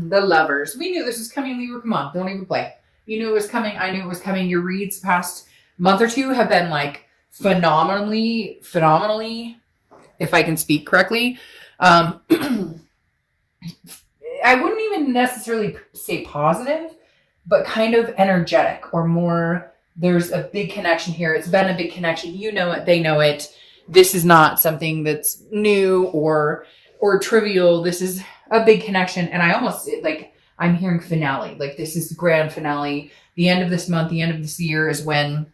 the Lovers. We knew this was coming, Libra. Come on, don't even play. You knew it was coming. I knew it was coming. Your reads past month or two have been like phenomenally, if I can speak correctly. I wouldn't even necessarily say positive, but kind of energetic or more. There's a big connection here. It's been a big connection. You know it. They know it. This is not something that's new or trivial. This is a big connection. And I almost like, I'm hearing finale. Like this is the grand finale. The end of this month, the end of this year is when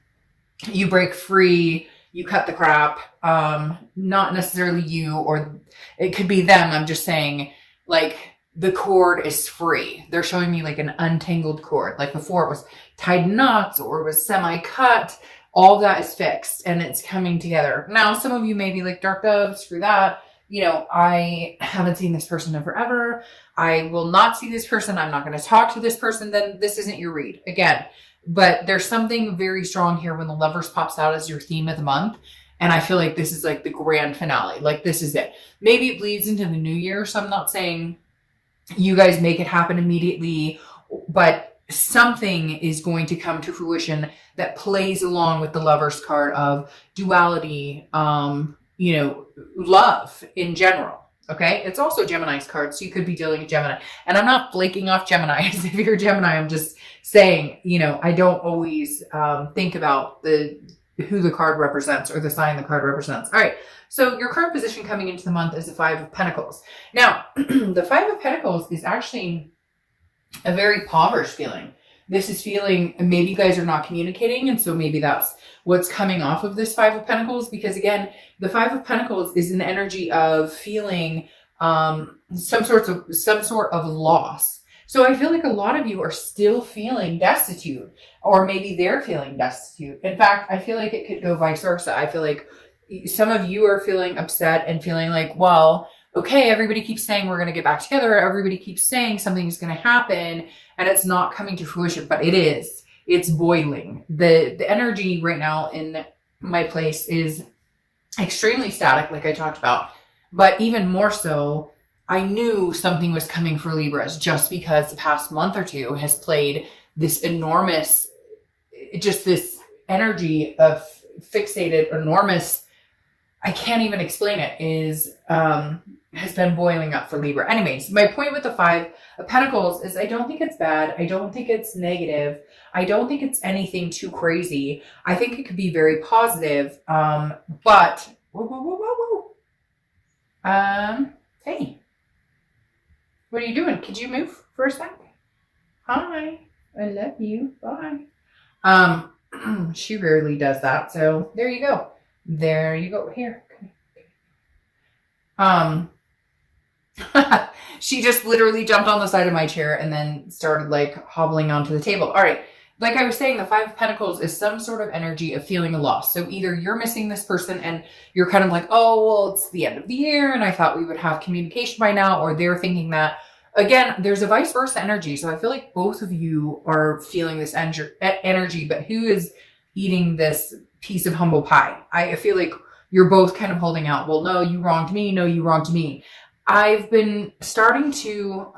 you break free, you cut the crap. Not necessarily you, or it could be them. I'm just saying like the cord is free. They're showing me like an untangled cord. Like before it was tied knots or it was semi-cut. All that is fixed and it's coming together. Now, some of you may be like, Dark Dove, screw that. You know, I haven't seen this person in forever. I will not see this person. I'm not going to talk to this person. Then this isn't your read again. But there's something very strong here when the Lovers pops out as your theme of the month. And I feel like this is like the grand finale. Like this is it. Maybe it bleeds into the new year. So I'm not saying you guys make it happen immediately, but something is going to come to fruition that plays along with the Lovers card of duality, you know, love in general. Okay. It's also Gemini's card. So you could be dealing with Gemini, and I'm not flaking off Gemini. If you're Gemini, I'm just saying, you know, I don't always think about who the card represents or the sign the card represents. All right. So your current position coming into the month is the Five of Pentacles. Now, the Five of Pentacles is actually a very impoverished feeling. This is feeling, maybe you guys are not communicating. And so maybe that's what's coming off of this Five of Pentacles. Because again, the Five of Pentacles is an energy of feeling some sort of loss. So I feel like a lot of you are still feeling destitute, or maybe they're feeling destitute. In fact, I feel like it could go vice versa. I feel like some of you are feeling upset and feeling like, well, okay, everybody keeps saying we're going to get back together. Everybody keeps saying something is going to happen and it's not coming to fruition, but it is. It's boiling. The energy right now in my place is extremely static, like I talked about, but even more so, I knew something was coming for Libras just because the past month or two has played this enormous, just this energy of fixated, enormous, I can't even explain it, is has been boiling up for Libra. Anyways, my point with the Five of Pentacles is I don't think it's bad. I don't think it's negative. I don't think it's anything too crazy. I think it could be very positive. But hey, what are you doing? Could you move for a sec? Hi, I love you. Bye. She rarely does that. So there you go. There you go. Here. She just literally jumped on the side of my chair and then started like hobbling onto the table. All right. Like I was saying, the Five of Pentacles is some sort of energy of feeling a loss. So either you're missing this person and you're kind of like, oh, well, it's the end of the year and I thought we would have communication by now, or they're thinking that. Again, there's a vice versa energy. So I feel like both of you are feeling this energy, but who is eating this piece of humble pie? I feel like you're both kind of holding out. Well, no, you wronged me. No, you wronged me. I've been starting to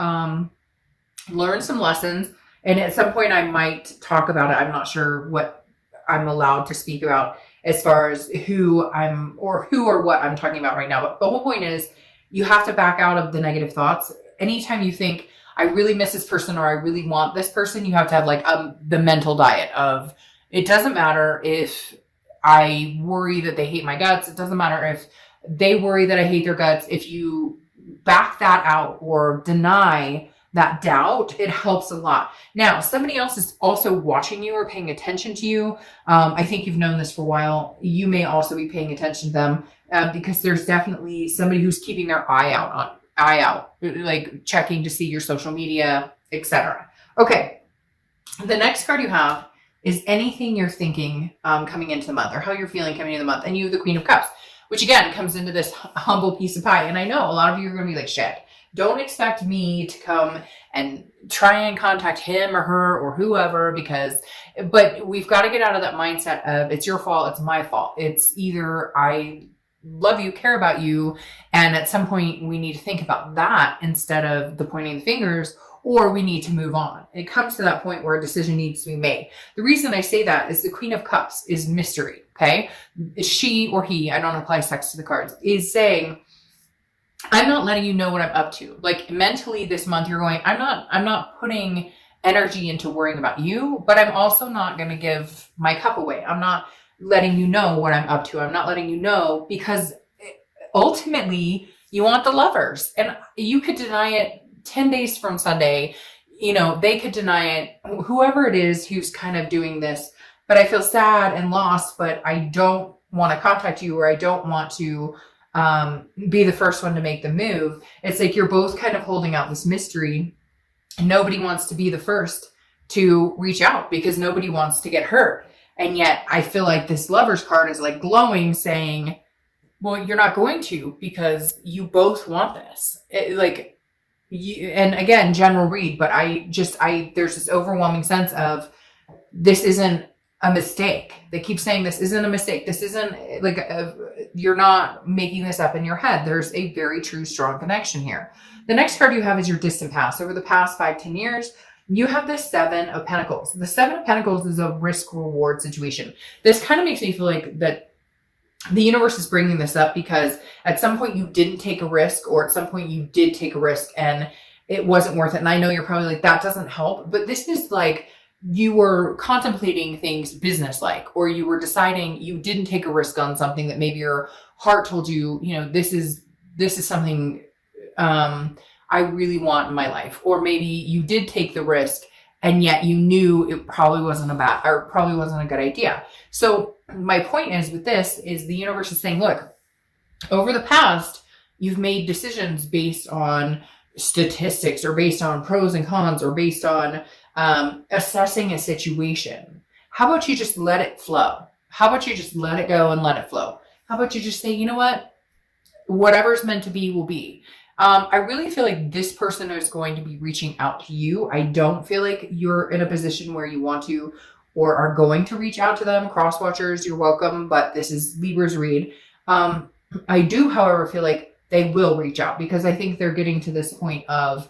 learn some lessons, and at some point I might talk about it. I'm not sure what I'm allowed to speak about as far as who or what I'm talking about right now. But the whole point is you have to back out of the negative thoughts. Anytime you think, I really miss this person or I really want this person, you have to have like the mental diet of, it doesn't matter if I worry that they hate my guts. It doesn't matter if they worry that I hate their guts. If you back that out or deny that doubt, it helps a lot. Now, somebody else is also watching you or paying attention to you. I think you've known this for a while. You may also be paying attention to them because there's definitely somebody who's keeping their eye out, like checking to see your social media, etc. Okay. The next card you have is anything you're thinking coming into the month, or how you're feeling coming into the month. And you have the Queen of Cups, which again comes into this humble piece of pie. And I know a lot of you are going to be like, shit, don't expect me to come and try and contact him or her or whoever, but we've got to get out of that mindset of it's your fault, it's my fault. It's either I love you, care about you. And at some point we need to think about that instead of the pointing the fingers, or we need to move on. It comes to that point where a decision needs to be made. The reason I say that is the Queen of Cups is mystery. Okay. She or he, I don't apply sex to the cards, is saying, I'm not letting you know what I'm up to. Like mentally this month you're going, I'm not putting energy into worrying about you, but I'm also not going to give my cup away. I'm not letting you know what I'm up to. I'm not letting you know because ultimately you want the lovers, and you could deny it 10 days from Sunday. You know, they could deny it, whoever it is who's kind of doing this, but I feel sad and lost, but I don't want to contact you, or I don't want to be the first one to make the move. It's like you're both kind of holding out this mystery. Nobody wants to be the first to reach out because nobody wants to get hurt. And yet I feel like this Lover's card is like glowing, saying, well, you're not going to, because you both want this. And again, general read, but there's this overwhelming sense of this isn't a mistake. They keep saying this isn't a mistake. This isn't you're not making this up in your head. There's a very true, strong connection here. The next card you have is your distant past. Over the past 5-10 years, you have the 7 of Pentacles. The 7 of Pentacles is a risk-reward situation. This kind of makes me feel like that the universe is bringing this up because at some point you didn't take a risk, or at some point you did take a risk and it wasn't worth it. And I know you're probably like, that doesn't help. But this is like you were contemplating things business-like, or you were deciding you didn't take a risk on something that maybe your heart told you, you know, this is something I really want in my life. Or maybe you did take the risk and yet you knew it probably wasn't a good idea. So my point is with this is the universe is saying, look, over the past, you've made decisions based on statistics, or based on pros and cons, or based on assessing a situation. How about you just let it flow? How about you just let it go and let it flow? How about you just say, you know what? Whatever's meant to be will be. I really feel like this person is going to be reaching out to you. I don't feel like you're in a position where you want to or are going to reach out to them. Cross watchers, you're welcome, but this is Libra's read. I do, however, feel like they will reach out because I think they're getting to this point of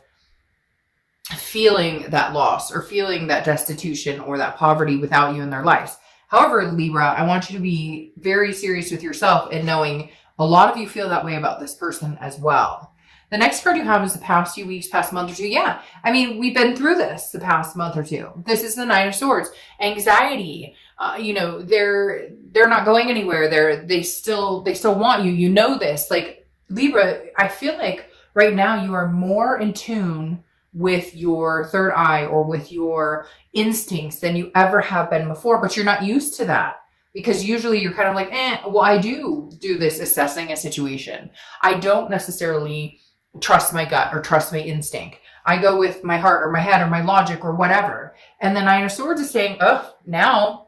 feeling that loss or feeling that destitution or that poverty without you in their lives. However, Libra, I want you to be very serious with yourself and knowing a lot of you feel that way about this person as well. The next card you have is the past few weeks, past month or two. Yeah, I mean, we've been through this the past month or two. This is the Nine of Swords. Anxiety. They're not going anywhere. They still want you. You know this. Like Libra, I feel like right now you are more in tune with your third eye or with your instincts than you ever have been before, but you're not used to that. Because usually you're kind of like, well, I do this assessing a situation. I don't necessarily trust my gut or trust my instinct. I go with my heart or my head or my logic or whatever. And the Nine of Swords is saying, oh, now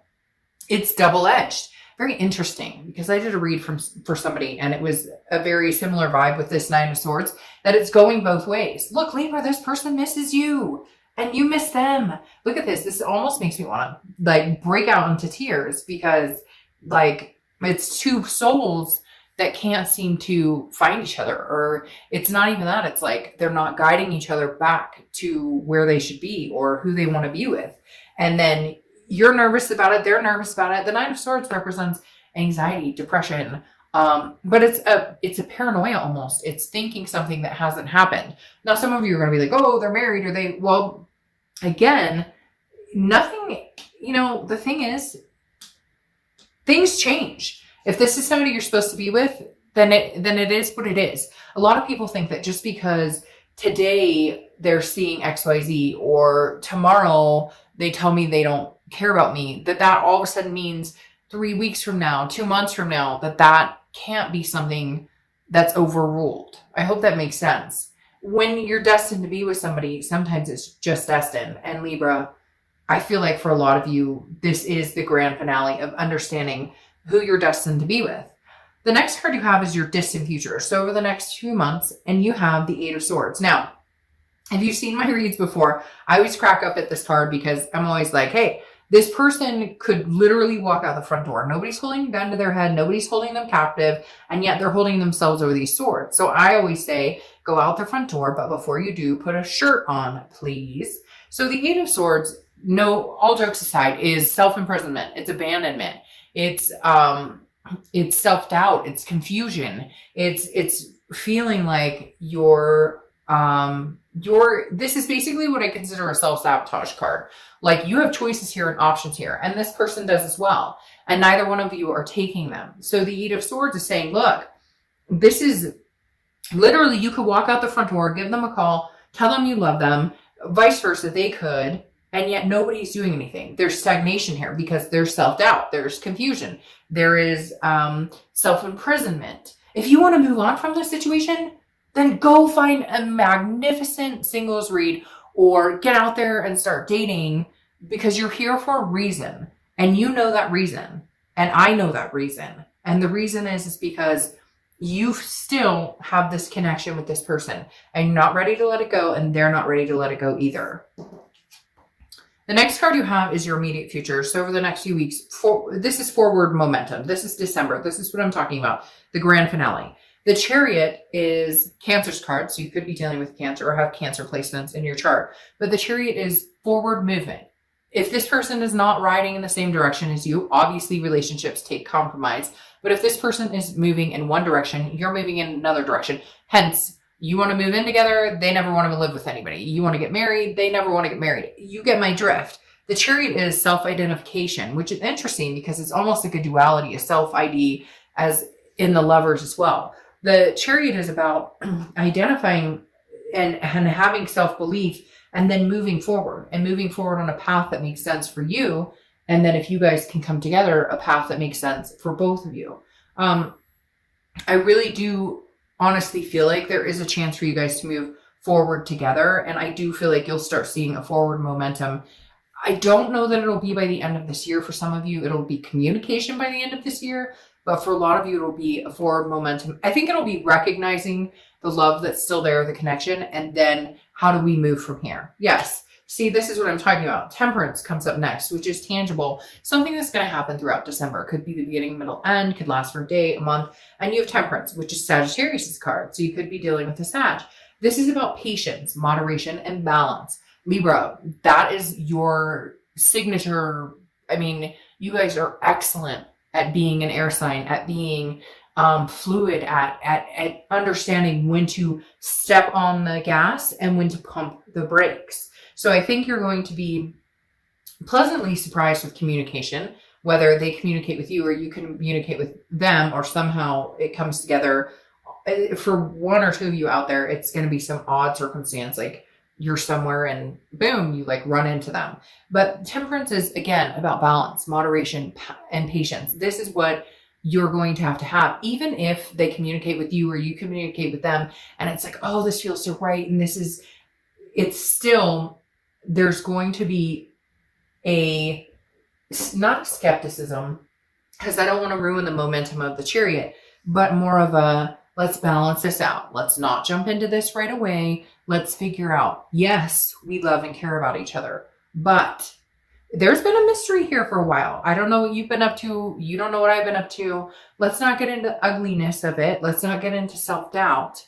it's double-edged. Very interesting, because I did a read for somebody and it was a very similar vibe with this Nine of Swords, that it's going both ways. Look, Libra, this person misses you and you miss them. Look at this. This almost makes me want to break out into tears, because it's two souls that can't seem to find each other. Or it's not even that. It's like they're not guiding each other back to where they should be or who they want to be with. And then you're nervous about it. They're nervous about it. The Nine of Swords represents anxiety, depression. But it's a paranoia almost. It's thinking something that hasn't happened. Now, some of you are going to be like, oh, they're married, well, again, nothing, the thing is, things change. If this is somebody you're supposed to be with, then it is what it is. A lot of people think that just because today they're seeing XYZ or tomorrow they tell me they don't care about me, that all of a sudden means 3 weeks from now, 2 months from now, that can't be something that's overruled. I hope that makes sense. When you're destined to be with somebody, sometimes it's just destined. And Libra, I feel like for a lot of you, this is the grand finale of understanding who you're destined to be with. The next card you have is your distant future. So over the next 2 months, and you have the Eight of Swords. Now, if you've seen my reads before, I always crack up at this card because I'm always like, hey, This person could literally walk out the front door. Nobody's holding a gun to their head. Nobody's holding them captive. And yet they're holding themselves over these swords. So I always say, go out the front door. But before you do, put a shirt on, please. So the Eight of Swords, no, all jokes aside, is self-imprisonment. It's abandonment. It's self-doubt. It's confusion. It's feeling like this is basically what I consider a self-sabotage card. Like, you have choices here and options here, and this person does as well. And neither one of you are taking them. So the Eight of Swords is saying, look, this is literally, you could walk out the front door, give them a call, tell them you love them, vice versa, they could, and yet nobody's doing anything. There's stagnation here because there's self-doubt, there's confusion, there is self-imprisonment. If you want to move on from this situation, then go find a magnificent singles read or get out there and start dating, because you're here for a reason. And you know that reason. And I know that reason. And the reason is because you still have this connection with this person and you're not ready to let it go, and they're not ready to let it go either. The next card you have is your immediate future. So over the next few weeks, this is forward momentum. This is December. This is what I'm talking about. The grand finale. The Chariot is Cancer's card. So you could be dealing with Cancer or have Cancer placements in your chart. But the Chariot is forward movement. If this person is not riding in the same direction as you, obviously relationships take compromise. But if this person is moving in one direction, you're moving in another direction. Hence, you want to move in together, they never want to live with anybody. You want to get married, they never want to get married. You get my drift. The Chariot is self-identification, which is interesting because it's almost like a duality, a self-ID as in the Lovers as well. The Chariot is about identifying and having self-belief and then moving forward on a path that makes sense for you. And then if you guys can come together, a path that makes sense for both of you. I really do honestly feel like there is a chance for you guys to move forward together. And I do feel like you'll start seeing a forward momentum. I don't know that it'll be by the end of this year. For some of you, it'll be communication by the end of this year. But for a lot of you, it'll be a forward momentum. I think it'll be recognizing the love that's still there, the connection, and then how do we move from here? Yes. See, this is what I'm talking about. Temperance comes up next, which is tangible. Something that's going to happen throughout December. Could be the beginning, middle, end. Could last for a day, a month. And you have Temperance, which is Sagittarius' card. So you could be dealing with a Sag. This is about patience, moderation, and balance. Libra, that is your signature. I mean, you guys are excellent at being an air sign, at being fluid, at understanding when to step on the gas and when to pump the brakes. So I think you're going to be pleasantly surprised with communication, whether they communicate with you or you communicate with them, or somehow it comes together. For one or two of you out there, it's going to be some odd circumstance, like you're somewhere and boom, you like run into them. But Temperance is, again, about balance, moderation, and patience. This is what you're going to have, even if they communicate with you or you communicate with them. And it's like, oh, this feels so right. And it's still, there's going to be not a skepticism, because I don't want to ruin the momentum of the Chariot, but more of a, let's balance this out. Let's not jump into this right away. Let's figure out, yes, we love and care about each other, but there's been a mystery here for a while. I don't know what you've been up to. You don't know what I've been up to. Let's not get into the ugliness of it. Let's not get into self-doubt,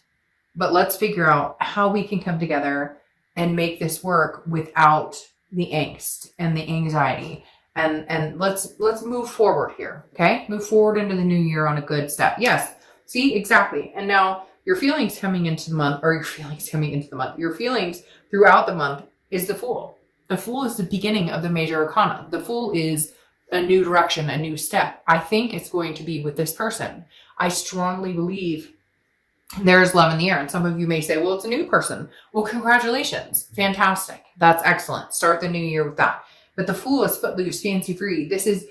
but let's figure out how we can come together and make this work without the angst and the anxiety. And let's move forward here. Okay. Move forward into the new year on a good step. Yes. See, exactly. And now your feelings coming into the month, your feelings throughout the month is the Fool. The Fool is the beginning of the major arcana. The Fool is a new direction, a new step. I think it's going to be with this person. I strongly believe there is love in the air. And some of you may say, well, it's a new person. Well, congratulations. Fantastic. That's excellent. Start the new year with that. But the Fool is footloose, fancy free. This is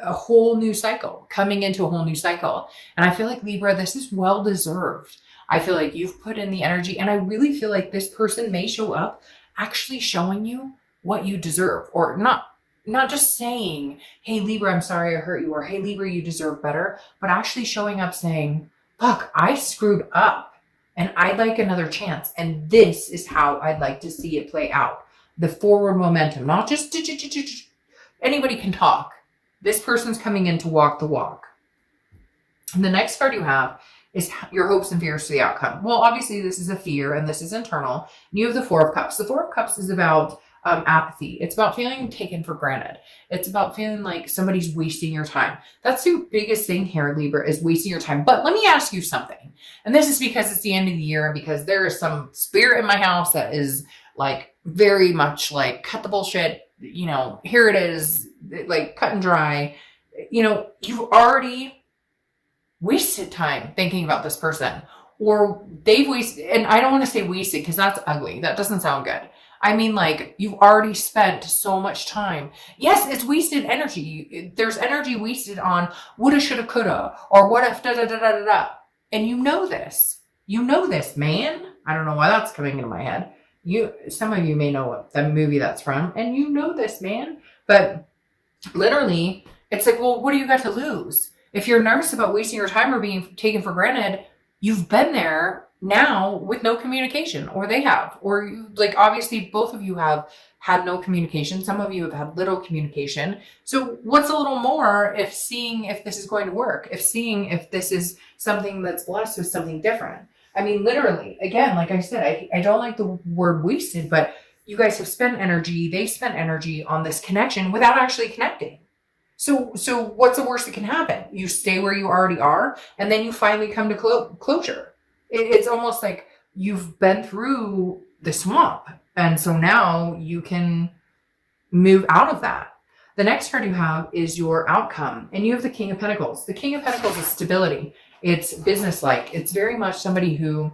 a whole new cycle, coming into a whole new cycle. And I feel like, Libra, this is well deserved. I feel like you've put in the energy, and I really feel like this person may show up actually showing you what you deserve, or not just saying, hey, Libra, I'm sorry I hurt you, or hey, Libra, you deserve better, but actually showing up saying, look, I screwed up and I'd like another chance. And this is how I'd like to see it play out. the forward momentum, not just anybody can talk. This person's coming in to walk the walk. And the next card you have is your hopes and fears for the outcome. Well, obviously this is a fear and this is internal. And you have the Four of Cups. The Four of Cups is about apathy. It's about feeling taken for granted. It's about feeling like somebody's wasting your time. That's the biggest thing here, Libra, is wasting your time. But let me ask you something. And this is because it's the end of the year and because there is some spirit in my house that is like very much like, cut the bullshit. You know, here it is, like cut and dry. You know, you've already wasted time thinking about this person, or they've wasted, and I don't want to say wasted because that's ugly. That doesn't sound good. I mean, like, you've already spent so much time. Yes, it's wasted energy. There's energy wasted on woulda, shoulda, coulda, or what if da da da da da da. And you know this. You know this, man. I don't know why that's coming into my head. Some of you may know what the movie that's from, and you know this, man. But literally, it's like, well, what do you got to lose? If you're nervous about wasting your time or being taken for granted, you've been there now with no communication, or they have, or you, like, obviously both of you have had no communication. Some of you have had little communication. So what's a little more if seeing if this is going to work, if seeing if this is something that's blessed with something different? I mean, literally, again, like I said, I don't like the word wasted, but you guys have spent energy, they spent energy on this connection without actually connecting. So what's the worst that can happen? You stay where you already are, and then you finally come to closure. It's almost like you've been through the swamp, and so now you can move out of that. The next card you have is your outcome, and you have the King of Pentacles. The King of Pentacles is stability. It's business-like. It's very much somebody who